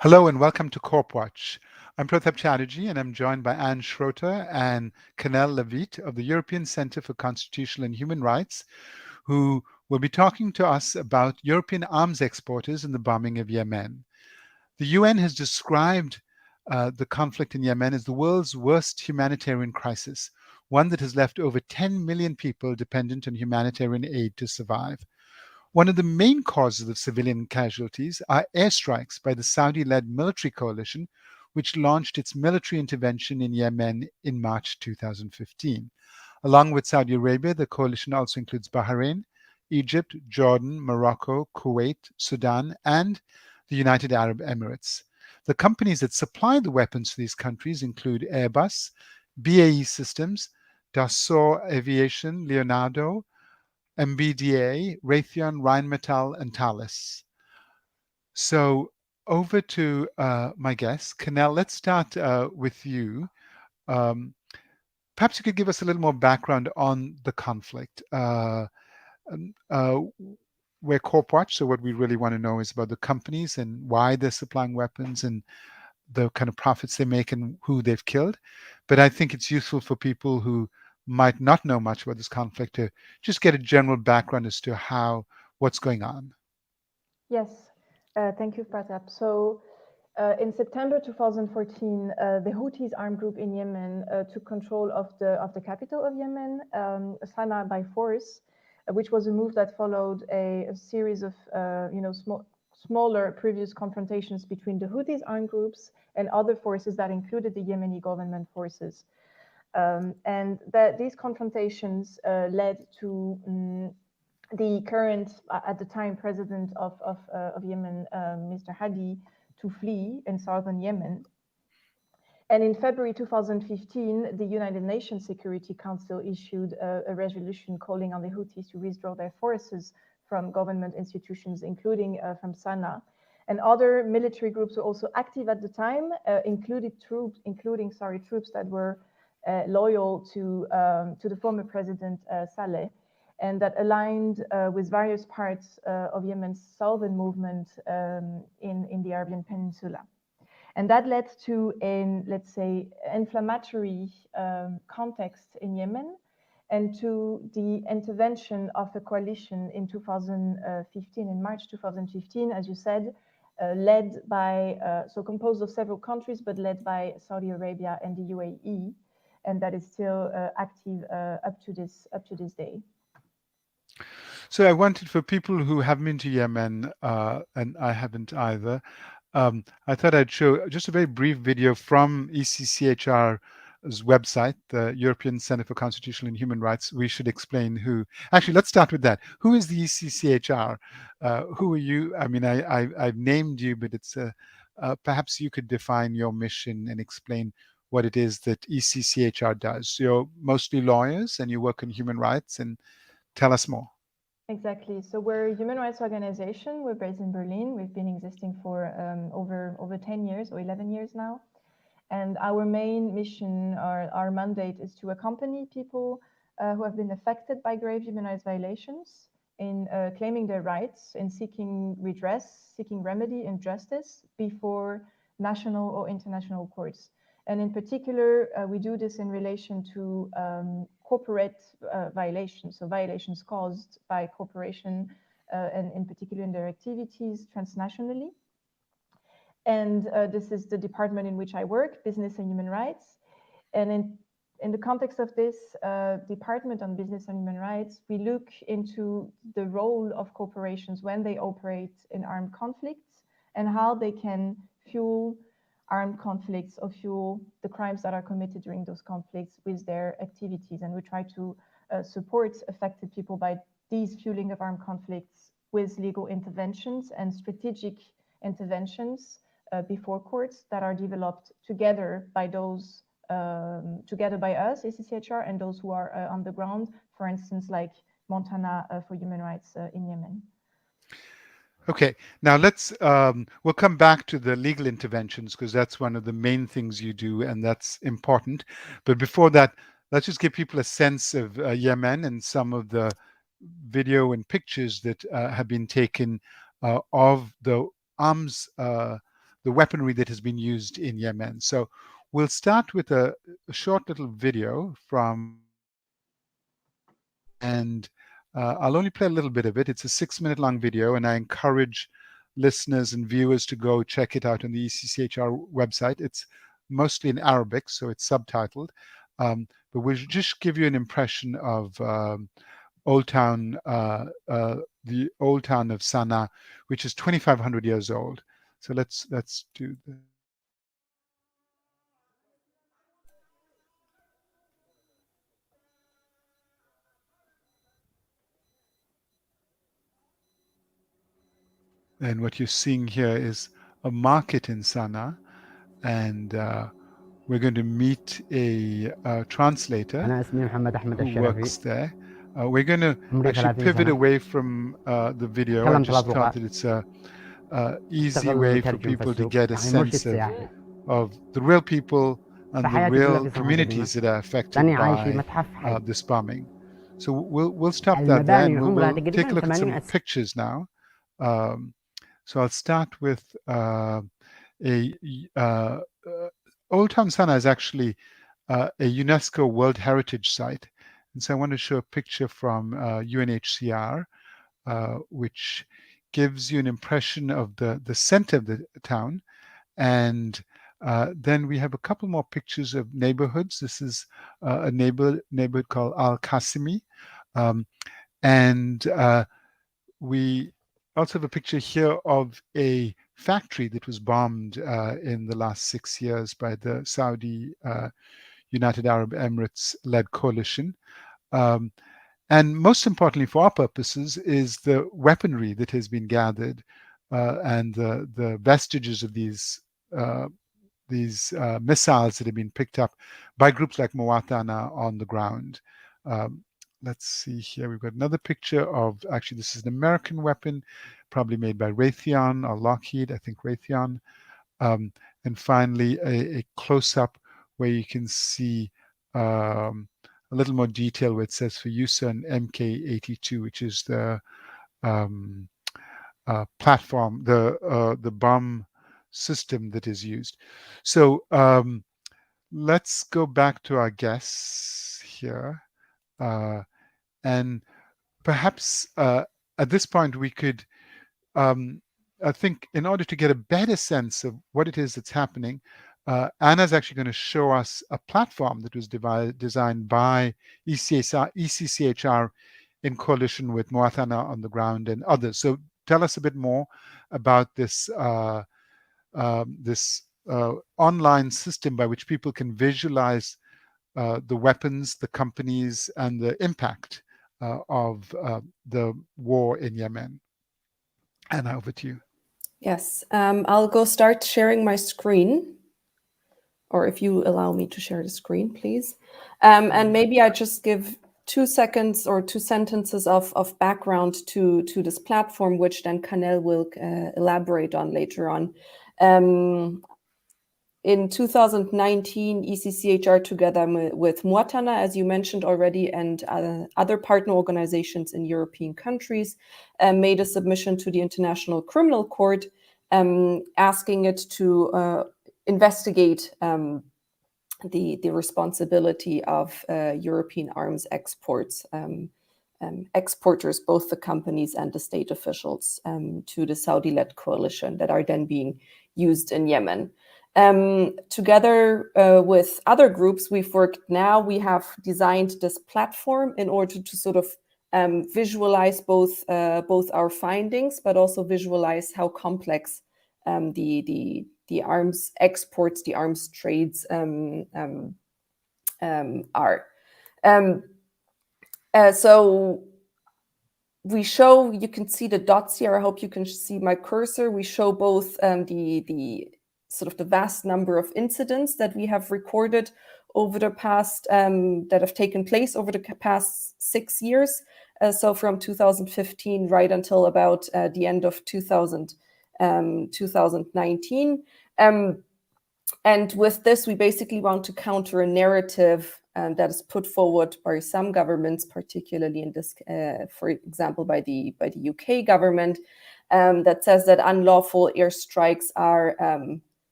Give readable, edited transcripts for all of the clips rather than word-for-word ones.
Hello and welcome to CorpWatch. I'm Pratap Chatterjee and I'm joined by Anne Schroeter and Cannelle Lavite of the European Centre for Constitutional and Human Rights, who will be talking to us about European arms exporters and the bombing of Yemen. The UN has described the conflict in Yemen as the world's worst humanitarian crisis, one that has left over 10 million people dependent on humanitarian aid to survive. One of the main causes of civilian casualties are airstrikes by the Saudi-led military coalition, which launched its military intervention in Yemen in March 2015. Along with Saudi Arabia, the coalition also includes Bahrain, Egypt, Jordan, Morocco, Kuwait, Sudan, and the United Arab Emirates. The companies that supply the weapons to these countries include Airbus, BAE Systems, Dassault Aviation, Leonardo, MBDA, Raytheon, Rheinmetall, and Thales. So over to my guest, Cannelle. Let's start with you. Um, Perhaps you could give us a little more background on the conflict. We're CorpWatch, so what we really want to know is about the companies and why they're supplying weapons and the kind of profits they make and who they've killed. But I think it's useful for people who might not know much about this conflict to just get a general background as to what's going on. Yes, thank you, Pratap. So in September 2014, the Houthis armed group in Yemen took control of the capital of Yemen, Sana'a, by force, which was a move that followed a series of smaller previous confrontations between the Houthis armed groups and other forces that included the Yemeni government forces. And these confrontations led to the current, at the time, president of Yemen, Mr. Hadi, to flee in southern Yemen. And in February 2015, the United Nations Security Council issued a resolution calling on the Houthis to withdraw their forces from government institutions, including from Sana'a. And other military groups were also active at the time, including troops that were loyal to the former president Saleh, and that aligned with various parts of Yemen's southern movement in the Arabian Peninsula. And that led to an, let's say, inflammatory context in Yemen, and to the intervention of a coalition in 2015, in March 2015, as you said, led by, so composed of several countries, but led by Saudi Arabia and the UAE, and that is still active up to this day. So I wanted, for people who haven't been to Yemen, and I haven't either, I thought I'd show just a very brief video from ECCHR's website, the European Centre for Constitutional and Human Rights. We should explain who. Actually, let's start with that. Who is the ECCHR? Who are you? I mean, I've named you, but it's perhaps you could define your mission and explain what it is that ECCHR does. So you're mostly lawyers and you work in human rights, and tell us more. Exactly. So we're a human rights organization. We're based in Berlin. We've been existing for over 10 years or 11 years now. And our main mission, our mandate, is to accompany people who have been affected by grave human rights violations in claiming their rights, in seeking redress, seeking remedy and justice before national or international courts. And in particular, we do this in relation to corporate violations, so violations caused by corporation, and in particular in their activities transnationally. And this is the department in which I work, Business and Human Rights. And in the context of this department on business and human rights, we look into the role of corporations when they operate in armed conflicts and how they can fuel armed conflicts or fuel the crimes that are committed during those conflicts with their activities. And we try to support affected people by these fueling of armed conflicts with legal interventions and strategic interventions before courts that are developed together by those, together by us, ECCHR, and those who are on the ground, for instance, like Montana for Human Rights in Yemen. Okay, now we'll come back to the legal interventions because that's one of the main things you do and that's important. But before that, let's just give people a sense of Yemen and some of the video and pictures that have been taken of the weaponry that has been used in Yemen. So we'll start with a short little video from, and I'll only play a little bit of it. It's a 6-minute long video, and I encourage listeners and viewers to go check it out on the ECCHR website. It's mostly in Arabic, so it's subtitled. But we'll just give you an impression of Old Town, the Old Town of Sana'a, which is 2,500 years old. So let's do this. And what you're seeing here is a market in Sana'a, and we're going to meet a translator who works there. We're going to actually pivot away from the video. I just thought that it's a easy way for people to get a sense of the real people and the real communities that are affected by this bombing. So we'll stop that there, and we'll take a look at some pictures now. So I'll start with Old Town Sana'a is actually a UNESCO World Heritage Site. And so I want to show a picture from UNHCR, which gives you an impression of the center of the town. And then we have a couple more pictures of neighborhoods. This is a neighborhood called Al-Qasimi. And we also have a picture here of a factory that was bombed in the last 6 years by the Saudi United Arab Emirates led coalition. And most importantly for our purposes is the weaponry that has been gathered and the vestiges of these missiles that have been picked up by groups like Muwatana on the ground. Let's see here. We've got another picture of, actually, this is an American weapon, probably made by Raytheon or Lockheed, I think Raytheon. And finally, a close-up where you can see a little more detail where it says for use on MK82, which is the platform, the bomb system that is used. So let's go back to our guests here. And perhaps at this point we could, I think in order to get a better sense of what it is that's happening, Anna's actually going to show us a platform that was designed by ECCHR in coalition with Muathana on the ground and others. So tell us a bit more about this online system by which people can visualize the weapons, the companies, and the impact of the war in Yemen. Anna, over to you. Yes, I'll go start sharing my screen, or if you allow me to share the screen, please. And maybe I just give 2 seconds or 2 sentences of background to this platform, which then Cannelle will elaborate on later on. In 2019, ECCHR, together with Muatana, as you mentioned already, and other partner organizations in European countries, made a submission to the International Criminal Court, asking it to investigate the responsibility of European arms exports, exporters, both the companies and the state officials, to the Saudi-led coalition that are then being used in Yemen. Together with other groups we've worked now, we have designed this platform in order to sort of visualize both our findings, but also visualize how complex the arms exports, the arms trades are. So we show, you can see the dots here. I hope you can see my cursor. We show both the sort of the vast number of incidents that we have recorded over the past, that have taken place over the past 6 years. So from 2015 right until about the end of 2019. And with this, we basically want to counter a narrative that is put forward by some governments, particularly in this, for example, by the UK government, that says that unlawful airstrikes are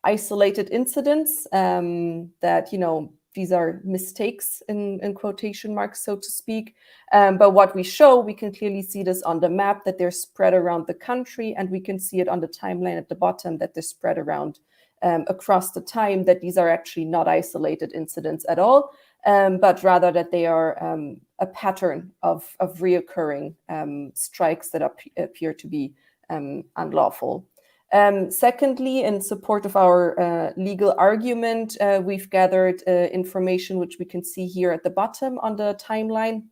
isolated incidents, that, you know, these are mistakes in quotation marks, so to speak. But what we show, we can clearly see this on the map, that they're spread around the country, and we can see it on the timeline at the bottom, that they're spread around across the time, that these are actually not isolated incidents at all, but rather that they are a pattern of reoccurring strikes that appear to be unlawful. Secondly, in support of our legal argument, we've gathered information which we can see here at the bottom on the timeline,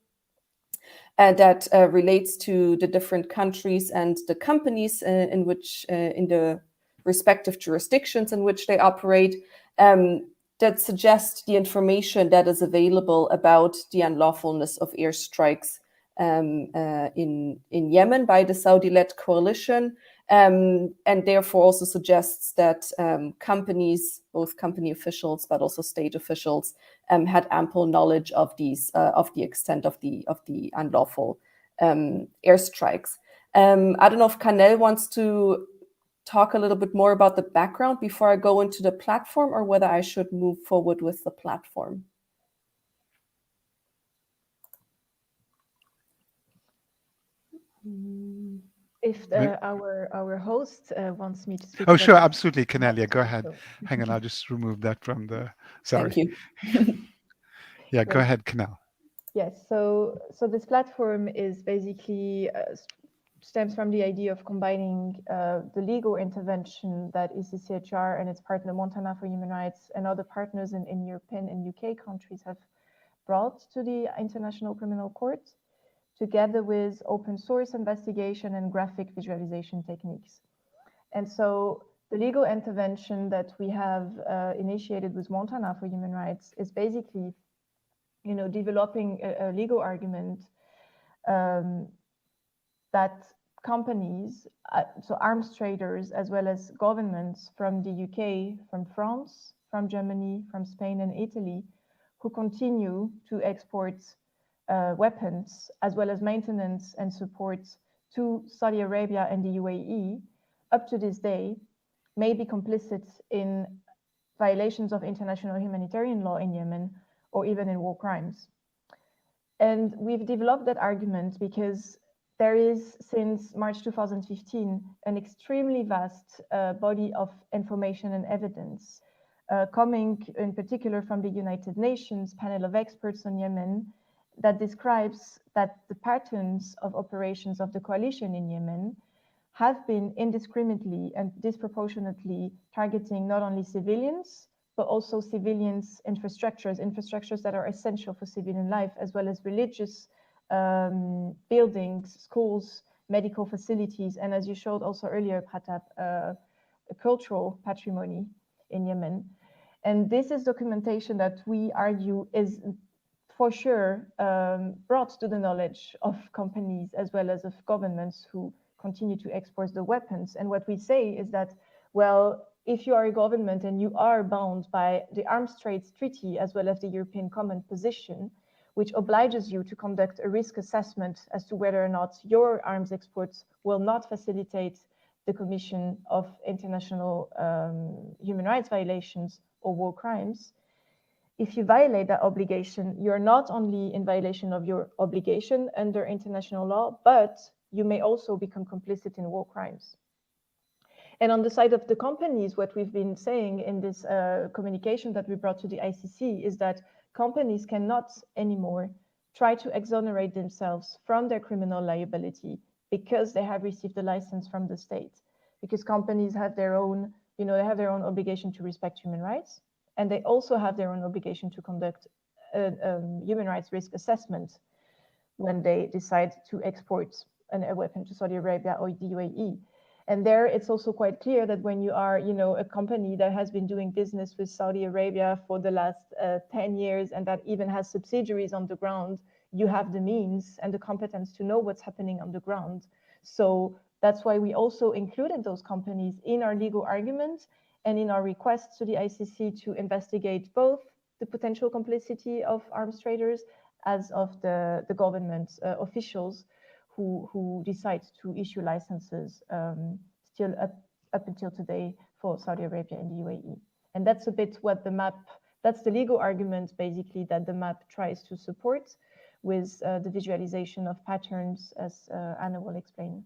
that relates to the different countries and the companies in which, in the respective jurisdictions in which they operate, that suggest the information that is available about the unlawfulness of airstrikes in Yemen by the Saudi-led coalition. And therefore also suggests that companies, both company officials but also state officials, had ample knowledge of these, of the extent of the unlawful airstrikes. I don't know if Cannelle wants to talk a little bit more about the background before I go into the platform, or whether I should move forward with the platform. If our host wants me to speak. Oh, sure, absolutely, Cannelle. Yeah, go ahead. Hang on, I'll just remove that from the. Sorry. Thank you. Yeah, go ahead, Cannelle. Yes. So this platform is basically stems from the idea of combining the legal intervention that ECCHR and its partner Montana for Human Rights and other partners in European and UK countries have brought to the International Criminal Court, together with open source investigation and graphic visualization techniques. And so the legal intervention that we have initiated with Montana for Human Rights is basically, you know, developing a legal argument that companies, so arms traders, as well as governments from the UK, from France, from Germany, from Spain and Italy, who continue to export weapons, as well as maintenance and support to Saudi Arabia and the UAE, up to this day, may be complicit in violations of international humanitarian law in Yemen, or even in war crimes. And we've developed that argument because there is, since March 2015, an extremely vast body of information and evidence coming in particular from the United Nations panel of experts on Yemen, that describes that the patterns of operations of the coalition in Yemen have been indiscriminately and disproportionately targeting not only civilians, but also civilians' infrastructures that are essential for civilian life, as well as religious buildings, schools, medical facilities, and as you showed also earlier, Pratap, cultural patrimony in Yemen. And this is documentation that we argue is for sure brought to the knowledge of companies as well as of governments who continue to export the weapons. And what we say is that, well, if you are a government and you are bound by the Arms Trade Treaty as well as the European Common Position, which obliges you to conduct a risk assessment as to whether or not your arms exports will not facilitate the commission of international human rights violations or war crimes. If you violate that obligation, you're not only in violation of your obligation under international law, but you may also become complicit in war crimes. And on the side of the companies, what we've been saying in this communication that we brought to the ICC is that companies cannot anymore try to exonerate themselves from their criminal liability because they have received a license from the state. Because companies have their own, you know, they have their own obligation to respect human rights, and they also have their own obligation to conduct a human rights risk assessment when they decide to export a weapon to Saudi Arabia or the UAE. And there, it's also quite clear that when you are, you know, a company that has been doing business with Saudi Arabia for the last 10 years and that even has subsidiaries on the ground, you have the means and the competence to know what's happening on the ground. So that's why we also included those companies in our legal argument and in our requests to the ICC to investigate both the potential complicity of arms traders as of the government officials who decide to issue licenses still up until today for Saudi Arabia and the UAE. And that's a bit what the map, that's the legal argument basically that the map tries to support with the visualization of patterns, as Anna will explain.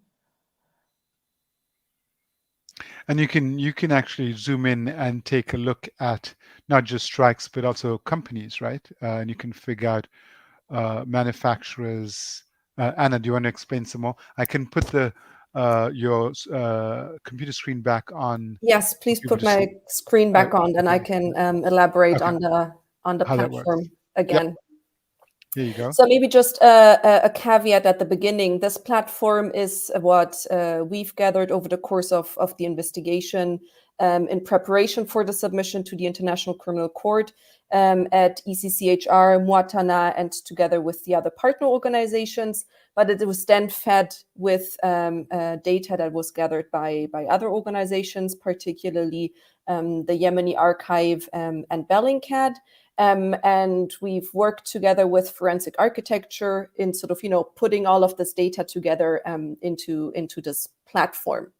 And you can actually zoom in and take a look at not just strikes, but also companies, right? And you can figure out manufacturers. Anna, do you want to explain some more? I can put your computer screen back on. Yes, please put my screen back on, and I can elaborate on the platform again. Yep. Here you go. So maybe just a caveat at the beginning. This platform is what we've gathered over the course of the investigation in preparation for the submission to the International Criminal Court at ECCHR, Muatana, and together with the other partner organizations. But it was then fed with data that was gathered by other organizations, particularly the Yemeni Archive and Bellingcat. And we've worked together with forensic architecture in sort of, putting all of this data together into this platform.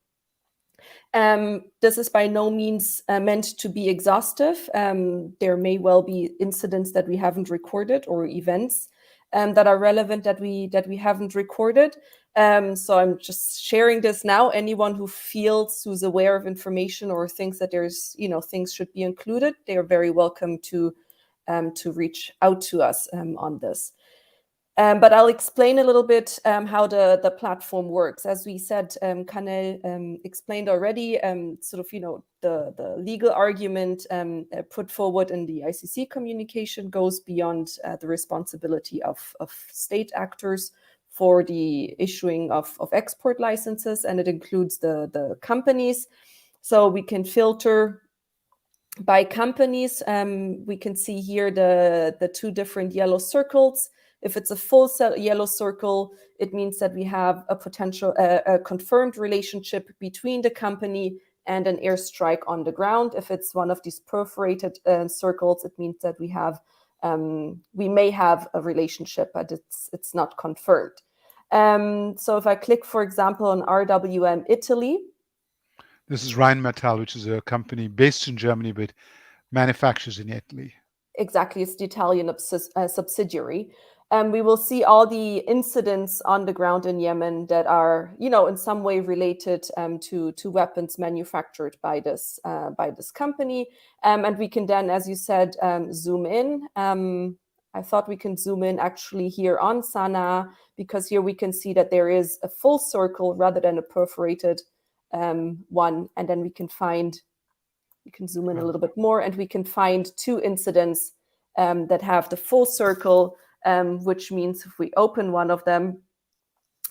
This is by no means meant to be exhaustive. There may well be incidents that we haven't recorded or events that are relevant that we haven't recorded. So I'm just sharing this now. Anyone who's aware of information or thinks that there's, things should be included, they are very welcome to reach out to us on this. But I'll explain a little bit how the platform works. As we said, Cannelle explained already, the legal argument put forward in the ICC communication goes beyond the responsibility of state actors for the issuing of export licenses, and it includes the companies. So we can filter by companies. We can see here the two different yellow circles. If it's a full yellow circle, it means that we have a confirmed relationship between the company and an airstrike on the ground. If it's one of these perforated circles, it means that we may have a relationship, but it's not confirmed. So if I click, for example, on RWM Italy. This is Rheinmetall, which is a company based in Germany, but manufactures in Italy. Exactly, it's the Italian subsidiary. We will see all the incidents on the ground in Yemen that are, in some way related to weapons manufactured by this company. And we can then, as you said, zoom in. I thought we can zoom in actually here on Sana'a, because here we can see that there is a full circle rather than a perforated one. And then we can zoom in a little bit more, and we can find two incidents that have the full circle, which means if we open one of them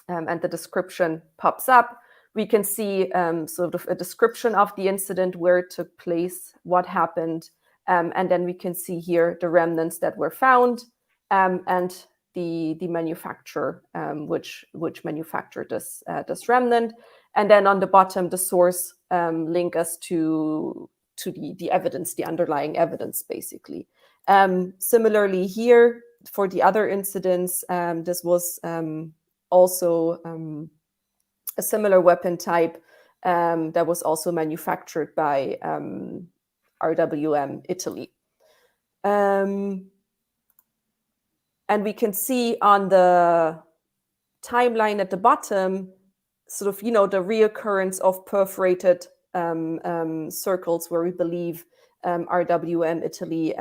and the description pops up, we can see sort of a description of the incident, where it took place, what happened, and then we can see here the remnants that were found and the manufacturer which manufactured this remnant, and then on the bottom the source link us to the evidence, the underlying evidence, basically. Similarly here, for the other incidents, this was also a similar weapon type that was also manufactured by RWM Italy. And we can see on the timeline at the bottom, sort of, the reoccurrence of perforated circles where we believe RWM Italy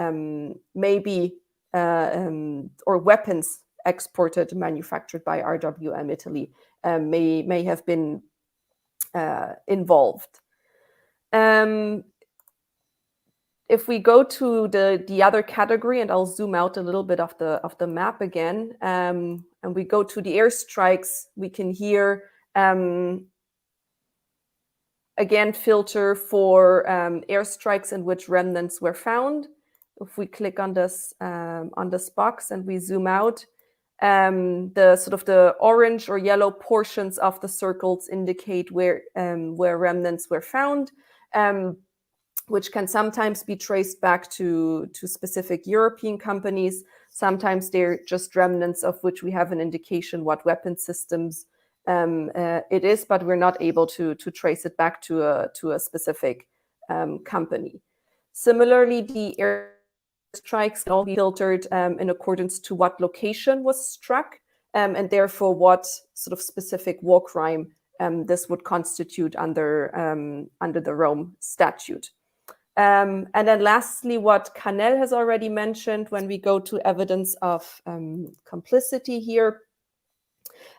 maybe or weapons exported, manufactured by RWM Italy may have been involved. If we go to the other category, and I'll zoom out a little bit of the map again, and we go to the airstrikes, we can here again filter for airstrikes in which remnants were found. If we click on this box and we zoom out, the sort of the orange or yellow portions of the circles indicate where remnants were found, which can sometimes be traced back to specific European companies. Sometimes they're just remnants of which we have an indication what weapon systems it is, but we're not able to trace it back to a specific company. Similarly, the airstrikes can all be filtered in accordance to what location was struck, and therefore what sort of specific war crime this would constitute under the Rome Statute. And then lastly, what Cannelle has already mentioned, when we go to evidence of complicity here,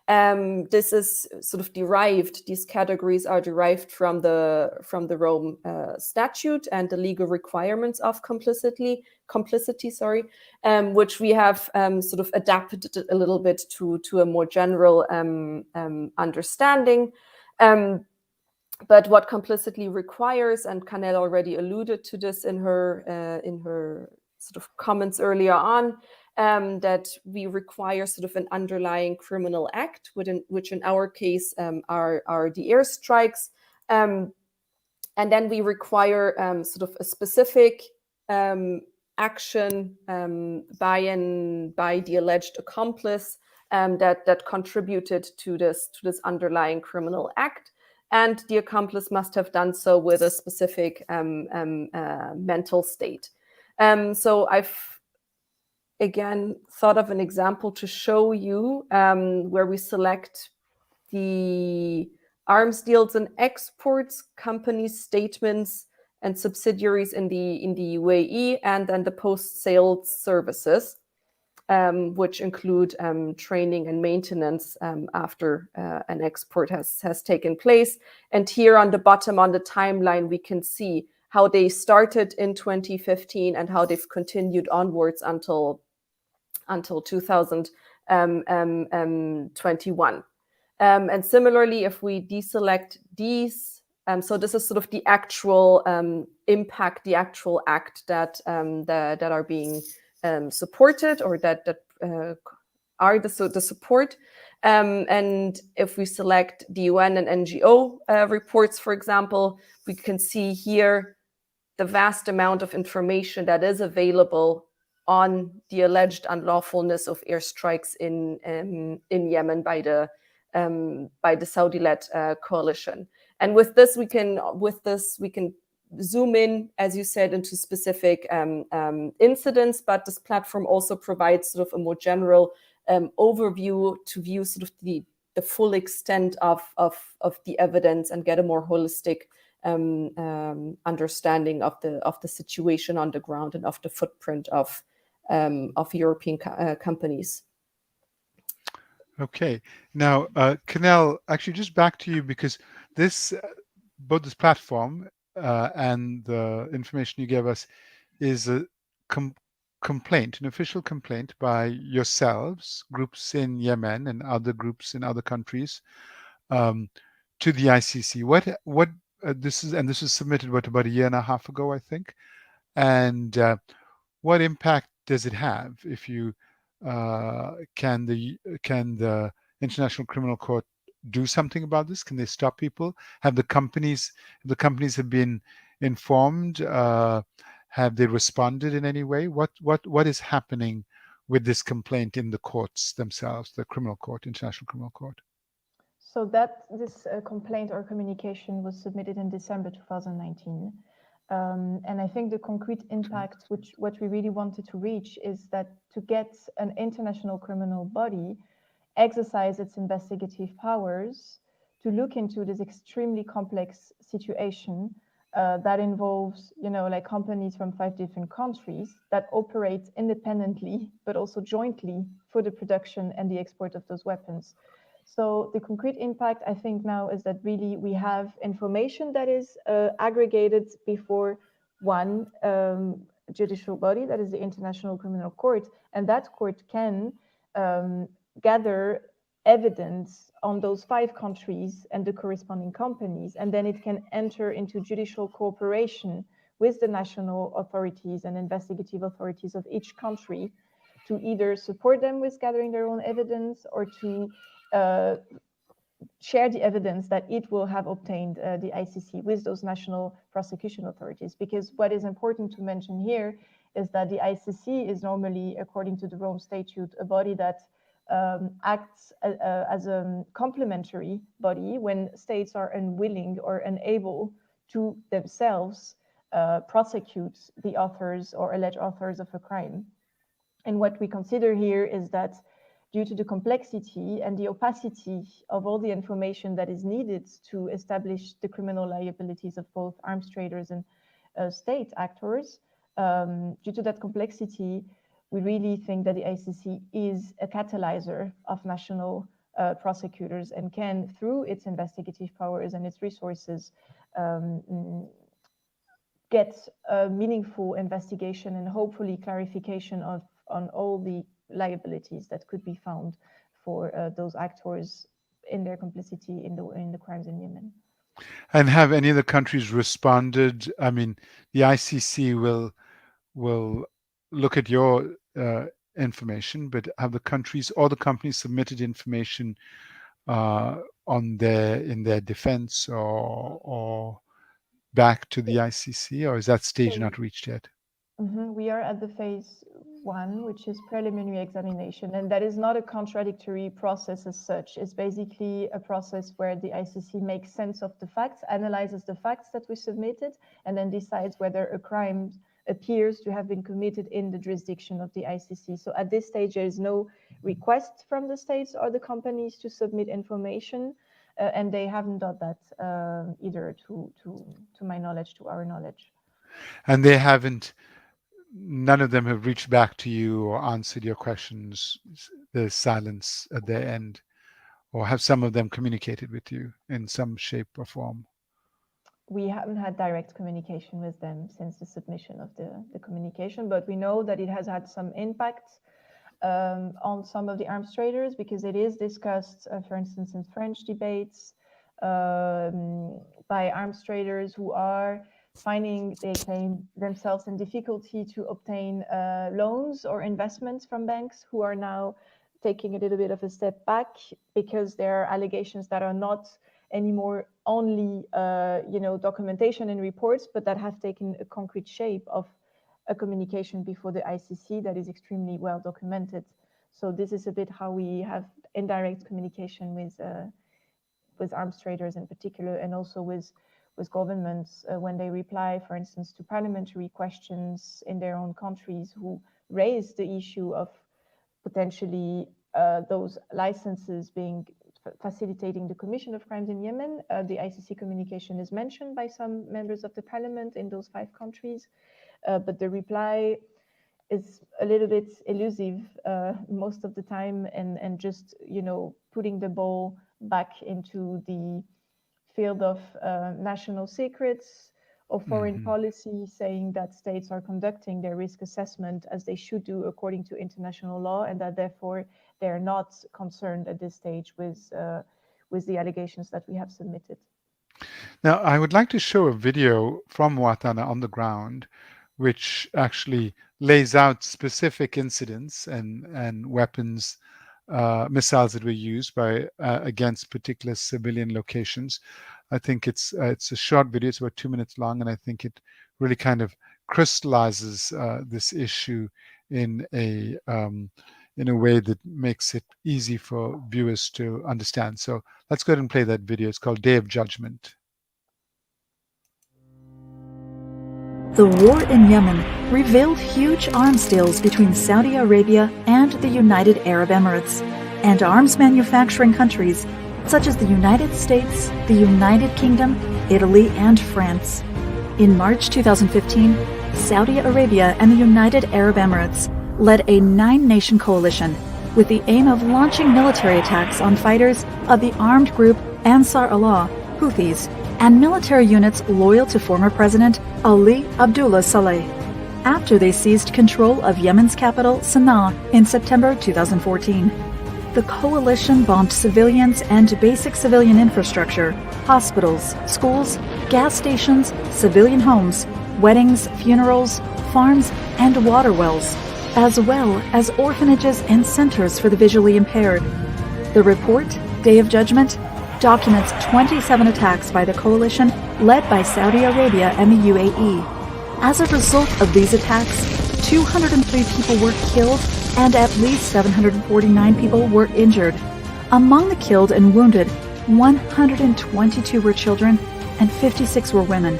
this is sort of derived, these categories are derived from the Rome Statute and the legal requirements of complicity, which we have sort of adapted a little bit to a more general understanding. But what complicity requires, and Cannelle already alluded to this in her sort of comments earlier on, that we require sort of an underlying criminal act, which in our case are the airstrikes. And then we require sort of a specific action by the alleged accomplice that contributed to this underlying criminal act. And the accomplice must have done so with a specific mental state. So I've, again, thought of an example to show you where we select the arms deals and exports companies' statements and subsidiaries in the UAE, and then the post-sales services, which include training and maintenance after an export has taken place. And here on the bottom on the timeline, we can see how they started in 2015 and how they've continued onwards until 2021. And similarly, if we deselect these, so this is sort of the actual impact, the actual act that are being supported, or that are the support. And if we select the UN and NGO reports, for example, we can see here the vast amount of information that is available on the alleged unlawfulness of airstrikes in Yemen by the Saudi-led coalition. And with this we can zoom in, as you said, into specific incidents, but this platform also provides sort of a more general overview to view sort of the full extent of the evidence and get a more holistic understanding of the situation on the ground and of the footprint of European companies. Okay. Now, Cannelle, actually, just back to you, because this, both this platform and the information you gave us is a complaint, an official complaint by yourselves, groups in Yemen and other groups in other countries, to the ICC. What this is submitted about a year and a half ago, I think. And what impact does it have? If you can the International Criminal Court do something about this? Can they stop people? Have the companies have been informed? Have they responded in any way? What is happening with this complaint in the courts themselves, the criminal court, International Criminal Court? So this complaint or communication was submitted in December 2019. And I think the concrete impact, what we really wanted to reach, is that to get an international criminal body exercise its investigative powers to look into this extremely complex situation that involves, like companies from 5 different countries that operate independently, but also jointly for the production and the export of those weapons. So the concrete impact, I think, now is that really we have information that is aggregated before one judicial body, that is the International Criminal Court, and that court can gather evidence on those 5 countries and the corresponding companies, and then it can enter into judicial cooperation with the national authorities and investigative authorities of each country to either support them with gathering their own evidence or to share the evidence that it will have obtained the ICC with those national prosecution authorities. Because what is important to mention here is that the ICC is normally, according to the Rome Statute, a body that acts as a complementary body when states are unwilling or unable to themselves prosecute the authors or alleged authors of a crime. And what we consider here is that due to the complexity and the opacity of all the information that is needed to establish the criminal liabilities of both arms traders and state actors, due to that complexity, we really think that the ICC is a catalyzer of national prosecutors and can, through its investigative powers and its resources, get a meaningful investigation and hopefully clarification on all the liabilities that could be found for those actors in their complicity in the crimes in Yemen. And have any of the countries responded? I mean, the ICC will look at your information, but have the countries or the companies submitted information in their defense or back to the ICC, or is that stage not reached yet? We are at the phase 1, which is preliminary examination, and that is not a contradictory process as such. It's basically a process where the ICC makes sense of the facts, analyzes the facts that we submitted, and then decides whether a crime appears to have been committed in the jurisdiction of the ICC. So at this stage, there is no request from the states or the companies to submit information, and they haven't done that either, to my knowledge, to our knowledge. And they haven't. None of them have reached back to you or answered your questions. There's silence at their end, or have some of them communicated with you in some shape or form? We haven't had direct communication with them since the submission of the communication, but we know that it has had some impact on some of the arms traders, because it is discussed, for instance, in French debates by arms traders who are finding, they claim themselves in difficulty to obtain loans or investments from banks, who are now taking a little bit of a step back because there are allegations that are not anymore only documentation and reports, but that have taken a concrete shape of a communication before the ICC that is extremely well documented. So this is a bit how we have indirect communication with arms traders in particular, and also with governments when they reply, for instance, to parliamentary questions in their own countries, who raise the issue of potentially those licenses being facilitating the commission of crimes in Yemen. The ICC communication is mentioned by some members of the parliament in those 5 countries, but the reply is a little bit elusive most of the time, and just putting the ball back into the field of national secrets or foreign policy, saying that states are conducting their risk assessment as they should do according to international law, and that therefore they're not concerned at this stage with the allegations that we have submitted. Now, I would like to show a video from Muatana on the ground, which actually lays out specific incidents and weapons, missiles that were used against particular civilian locations. I think it's a short video. It's about 2 minutes long, and I think it really kind of crystallizes this issue in a way that makes it easy for viewers to understand. So let's go ahead and play that video. It's called Day of Judgment. The war in Yemen revealed huge arms deals between Saudi Arabia and the United Arab Emirates, and arms manufacturing countries such as the United States, the United Kingdom, Italy, and France. In March 2015, Saudi Arabia and the United Arab Emirates led a 9-nation coalition with the aim of launching military attacks on fighters of the armed group Ansar Allah, Houthis, and military units loyal to former President Ali Abdullah Saleh, after they seized control of Yemen's capital, Sana'a, in September 2014. The coalition bombed civilians and basic civilian infrastructure, hospitals, schools, gas stations, civilian homes, weddings, funerals, farms, and water wells, as well as orphanages and centers for the visually impaired. The report, Day of Judgment, documents 27 attacks by the coalition led by Saudi Arabia and the UAE. As a result of these attacks, 203 people were killed and at least 749 people were injured. Among the killed and wounded, 122 were children and 56 were women.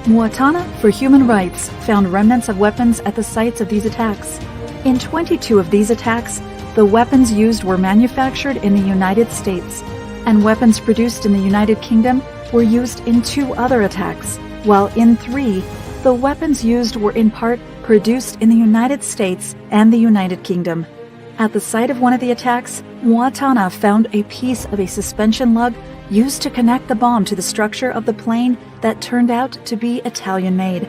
Muatana for Human Rights found remnants of weapons at the sites of these attacks. In 22 of these attacks, the weapons used were manufactured in the United States, and weapons produced in the United Kingdom were used in 2 other attacks, while in 3, the weapons used were in part produced in the United States and the United Kingdom. At the site of one of the attacks, Muatana found a piece of a suspension lug used to connect the bomb to the structure of the plane that turned out to be Italian-made.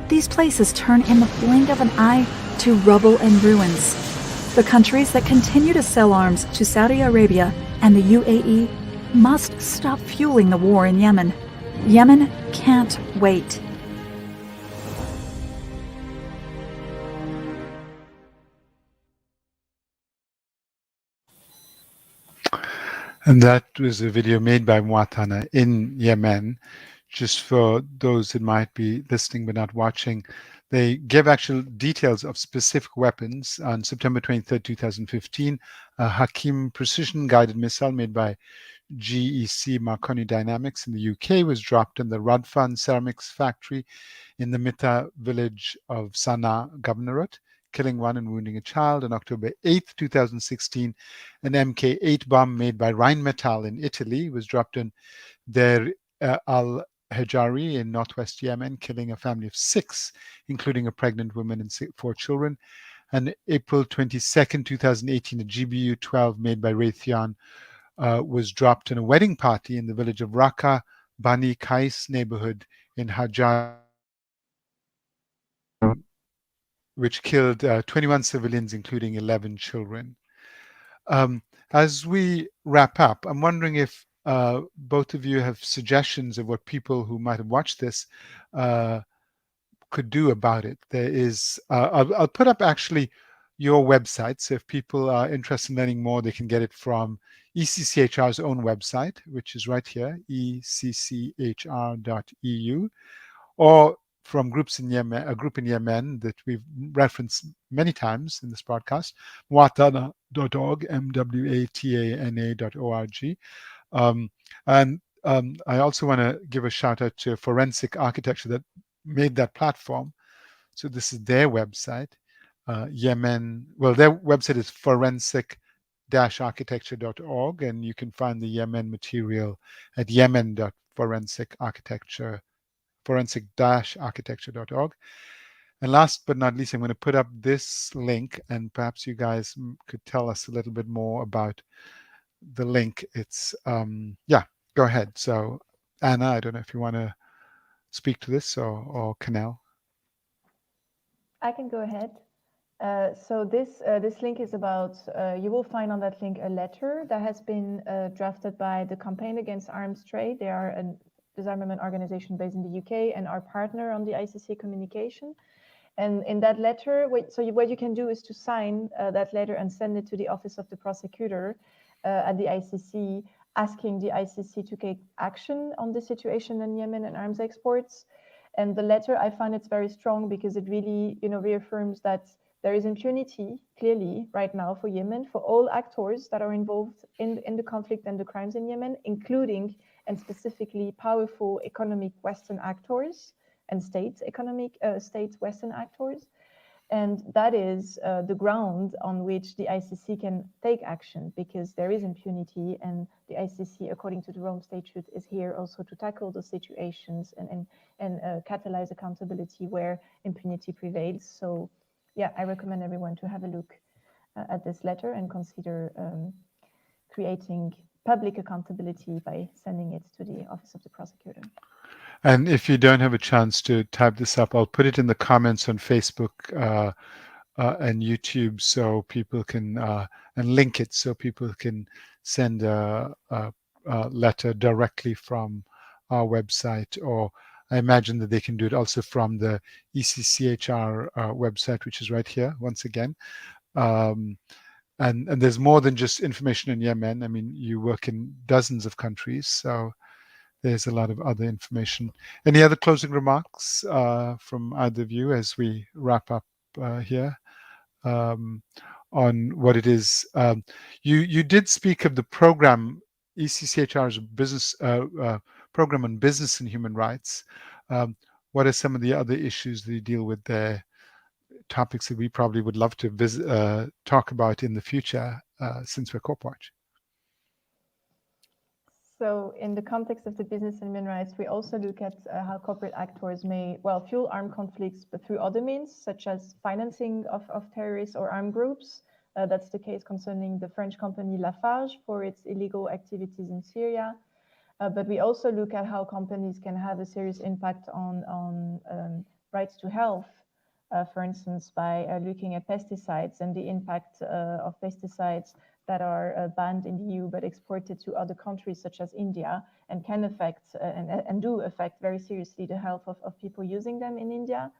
These places turn in the blink of an eye to rubble and ruins. The countries that continue to sell arms to Saudi Arabia and the UAE must stop fueling the war in Yemen. Yemen can't wait. And that was a video made by Muatana in Yemen. Just for those that might be listening but not watching, they give actual details of specific weapons. On September 23rd, 2015, a Hakim precision-guided missile made by GEC Marconi Dynamics in the UK was dropped in the Radfan ceramics factory in the Mitta village of Sana'a Governorate, killing 1 and wounding a child. On October 8th, 2016, an Mk8 bomb made by Rheinmetall in Italy was dropped in Deir al-Hejari in northwest Yemen, killing a family of 6, including a pregnant woman and 4 children. And April 22nd, 2018, a GBU-12 made by Raytheon was dropped in a wedding party in the village of Raqqa, Bani Qais neighborhood in Hajjaj, which killed 21 civilians, including 11 children. As we wrap up, I'm wondering if both of you have suggestions of what people who might have watched this could do about it. There is, I'll put up actually your website, so if people are interested in learning more, they can get it from ECCHR's own website, which is right here, ECCHR.eu, or from groups in Yemen, a group in Yemen that we've referenced many times in this podcast, muatana.org, MWATANA.org. And I also want to give a shout out to Forensic Architecture that made that platform. So this is their website, Yemen. Well, their website is forensic-architecture.org, and you can find the Yemen material at forensic-architecture.org. And last but not least, I'm going to put up this link, and perhaps you guys could tell us a little bit more about the link. It's, yeah, go ahead. So Anna, I don't know if you want to speak to this, or Cannelle. I can go ahead. So this link is about, you will find on that link a letter that has been drafted by the Campaign Against Arms Trade. They are a disarmament organization based in the UK and our partner on the ICC communication. And in that letter, what you can do is to sign that letter and send it to the Office of the Prosecutor at the ICC, asking the ICC to take action on the situation in Yemen and arms exports. And the letter, I find it's very strong because it really, reaffirms that there is impunity, clearly, right now for Yemen, for all actors that are involved in the conflict and the crimes in Yemen, including and specifically powerful economic Western actors and states Western actors. And that is the ground on which the ICC can take action, because there is impunity, and the ICC, according to the Rome Statute, is here also to tackle the situations and catalyze accountability where impunity prevails. So yeah, I recommend everyone to have a look at this letter and consider creating public accountability by sending it to the Office of the Prosecutor. And if you don't have a chance to type this up, I'll put it in the comments on Facebook and YouTube, so people can and link it so people can send a letter directly from our website, or I imagine that they can do it also from the ECCHR website, which is right here once again. And there's more than just information in Yemen. I mean, you work in dozens of countries, so there's a lot of other information. Any other closing remarks from either of you as we wrap up here on what it is? You did speak of the program, ECCHR's business program on business and human rights. What are some of the other issues that you deal with there? Topics that we probably would love to talk about in the future, since we're CorpWatch. So in the context of the business and human rights, we also look at how corporate actors may, well, fuel armed conflicts, but through other means, such as financing of terrorists or armed groups. That's the case concerning the French company Lafarge for its illegal activities in Syria. But we also look at how companies can have a serious impact on rights to health, for instance, by looking at pesticides and the impact of pesticides that are banned in the EU but exported to other countries such as India, and can affect and do affect very seriously the health of people using them in India.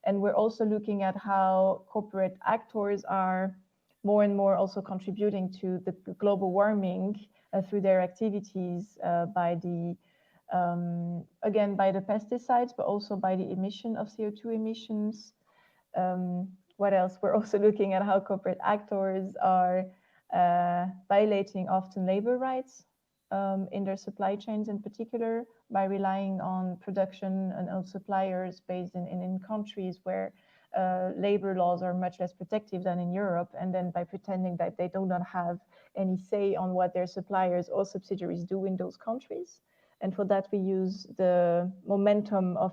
And we're also looking at how corporate actors are more and more also contributing to the global warming through their activities by the again by the pesticides, but also by the emission of CO2 emissions. What else? We're also looking at how corporate actors are violating often labor rights in their supply chains, in particular, by relying on production and on suppliers based in countries where labor laws are much less protective than in Europe, and then by pretending that they do not have any say on what their suppliers or subsidiaries do in those countries. And for that, we use the momentum of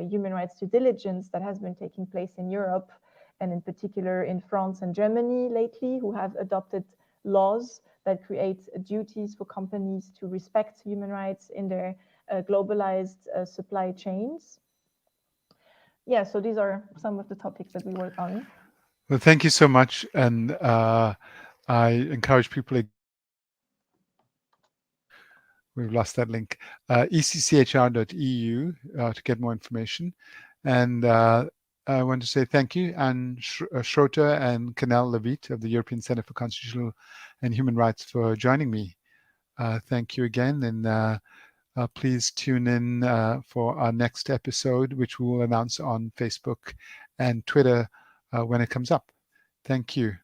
human rights due diligence that has been taking place in Europe, and in particular in France and Germany lately, who have adopted laws that create duties for companies to respect human rights in their globalized supply chains. Yeah, so these are some of the topics that we work on. Well, thank you so much. And I encourage people, we've lost that link, ECCHR.eu to get more information. And I want to say thank you, Anne Schroeter and Cannelle Lavite of the European Centre for Constitutional and Human Rights, for joining me. Thank you again, and please tune in for our next episode, which we will announce on Facebook and Twitter when it comes up. Thank you.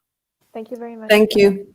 Thank you very much. Thank you.